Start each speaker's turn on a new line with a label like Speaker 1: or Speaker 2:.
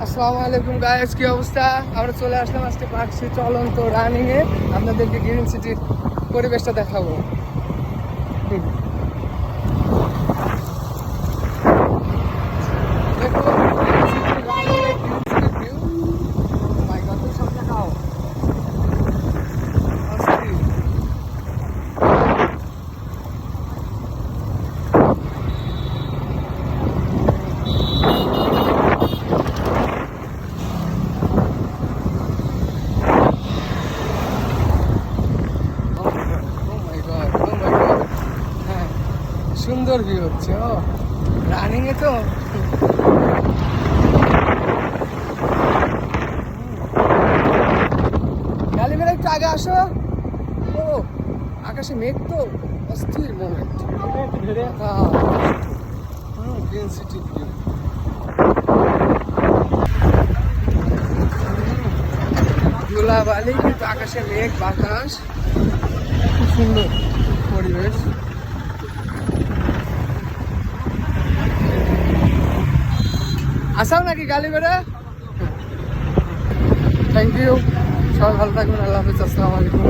Speaker 1: আসসালামু আলাইকুম গাইস, কি অবস্থা? আমরা চলে আসলাম আজকে পাকশি চলন্ত রানিং এ। আপনাদেরকে গ্রিন সিটির পরিবেশটা দেখাবো। দেখো গ্রিন সিটির রানিং এ, গ্রিন সিটির ভিউ। মাই গড, তো সব দেখাও। অস্থির। হ্যাঁ, সুন্দর ভিউ হচ্ছে। ও রানিং এ তো গালিবের একটু আগে আসো। ও আকাশে মেঘ তো অস্থির মোমেন্ট। Green city view. ধুলাবালি কিন্তু আকাশে মেঘ বাতাস, খুব সুন্দর পরিবেশ। আসাও নাকি গালিবেড়া? থ্যাংক ইউ, সবাই ভালো থাকবেন। আল্লাহ হাফিজ, আসসালামু আলাইকুম।